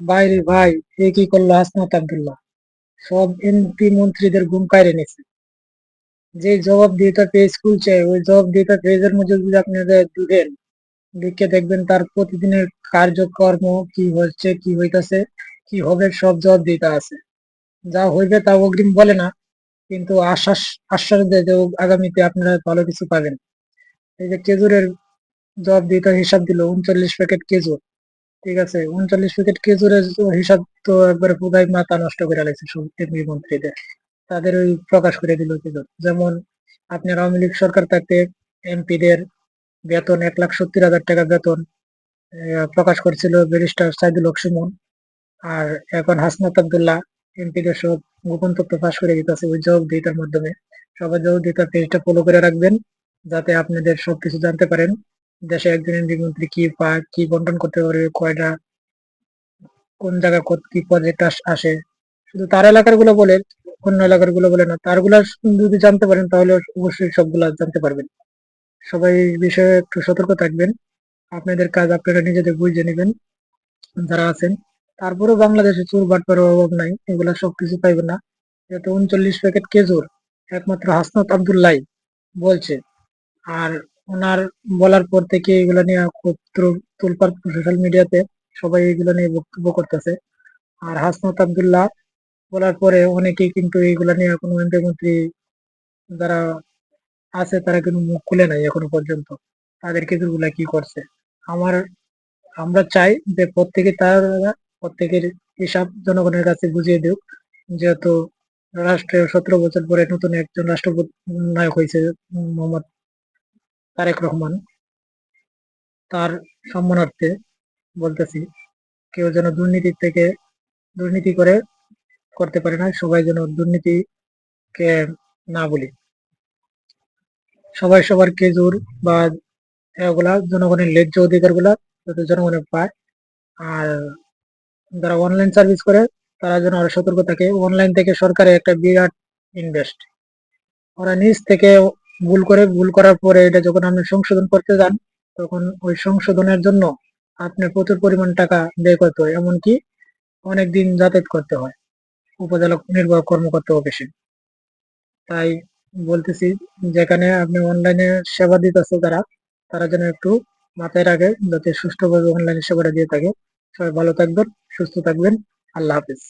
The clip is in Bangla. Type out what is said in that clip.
বাইরে ভাই, এ কি করলো হাসনাত আব্দুল্লাহ? সব এমপি মন্ত্রীদের ঘুম কাড়ে নিছে। যে জবাবদিহিতা পেজ খুলছে, ওই জবাবদিহিতা পেজের মধ্যে যদি আপনারা ঢুকেন, ঢুকে দেখবেন তার প্রতিদিনের কার্যকর্ম কি হচ্ছে, কি হইতাছে, কি হবে, সব জবাবদিহিতা আছে। যা হইবে তা অগ্রিম বলে না, কিন্তু আশ্বাস দেয় যে আগামীতে আপনারা ভালো কিছু পাবেন। এই যে খেজুরের জবাবদিহিতার হিসাব দিল 39 প্যাকেট খেজুর। ঠিক আছে, 39 প্যাকেট খেজুরের হিসাব তো একবারে পুরাই মাথা নষ্ট করে লাগছে সব এমপি মন্ত্রীদের। তাদের ওই প্রকাশ করে দিল খেজুর। যেমন আপনার আওয়ামী লীগ সরকার থাকতে এমপিদের বেতন 1,70,000 টাকা বেতন প্রকাশ করছিল ব্যারিস্টার সাইদুল হক সুমন। আর এখন হাসনাত আব্দুল্লাহ এমপিদের সব গোপন তথ্য ফাঁস করে দিতেছে ওই জবাবদিহিতার মাধ্যমে। সবাই জবাবদিহিতার পেজটা ফলো করে রাখবেন, যাতে আপনাদের সবকিছু জানতে পারেন। দেশে একজন এমপি মন্ত্রী কি পায়, কি বন্টন করতে পারবে, কয়টা কোন জায়গায় কি প্রজেক্ট আসে। শুধু তার এলাকার গুলো বলে, অন্য এলাকার গুলো বলে না। তার গুলা যদি জানতে পারেন তাহলে অবশ্যই সবগুলা জানতে পারবেন। সবাই এই বিষয়ে একটু সতর্ক থাকবেন। আপনাদের কাজ আপনারা নিজেদের বুঝে নেবেন যারা আছেন। তারপরেও বাংলাদেশে চোর বাটপারের অভাব নাই, এগুলা সবকিছু পাইবেন না। যেহেতু 39 প্যাকেট খেজুর একমাত্র হাসনাত আব্দুল্লাহ বলছে। আর ওনার বলার পর থেকে এগুলা নিয়ে খুব তোলপাড় সোশ্যাল মিডিয়াতে, সবাই এগুলো নিয়ে বক্তব্য করতেছে। আর হাসনাত আব্দুল্লাহ বলার পরে অনেকেই কিন্তু এইগুলা নিয়ে কোনো এমপি মন্ত্রী যারা আছে তারা কিন্তু মুখ খুলে নাই এখনো পর্যন্ত। তাদের কিছুগুলা কি করছে। আমার আমরা চাই যে প্রত্যেকের হিসাব জনগণের কাছে বুঝিয়ে দিক। যেহেতু রাষ্ট্রের 17 বছর পরে নতুন একজন রাষ্ট্রপতি নায়ক হয়েছে, মোহাম্মদ তারেক রহমান। তার সম্মানার্থে বলতেছি, কেউ যেন দুর্নীতি করে করতে পারে না, সবাই যেন দুর্নীতিকে না বলি। সবাই সবার খেজুর বা এগুলা জনগণের ন্যায্য অধিকার গুলা যাতে জনগণের পায়। আর যারা অনলাইন সার্ভিস করে তারা যেন আরো সতর্ক থাকে। অনলাইন থেকে সরকারের একটা বিরাট ইনভেস্ট, ওরা নিজ থেকে ভুল করার পরে এটা যখন আপনি সংশোধন করতে যান, তখন ওই সংশোধনের জন্য আপনার প্রচুর পরিমাণ টাকা ব্যয় করতে হয়, এমনকি অনেক দিন যাতায়াত করতে হয় উপজেলা নির্বাহী কর্মকর্তা অফিসে। তাই বলতেছি, যেখানে আপনি অনলাইনে সেবা দিতেছে তারা, তারা যেন একটু মাথায় রাখে যাতে সুষ্ঠুভাবে অনলাইনে সেবাটা দিয়ে থাকে। সবাই ভালো থাকবেন, সুস্থ থাকবেন। আল্লাহ হাফিজ।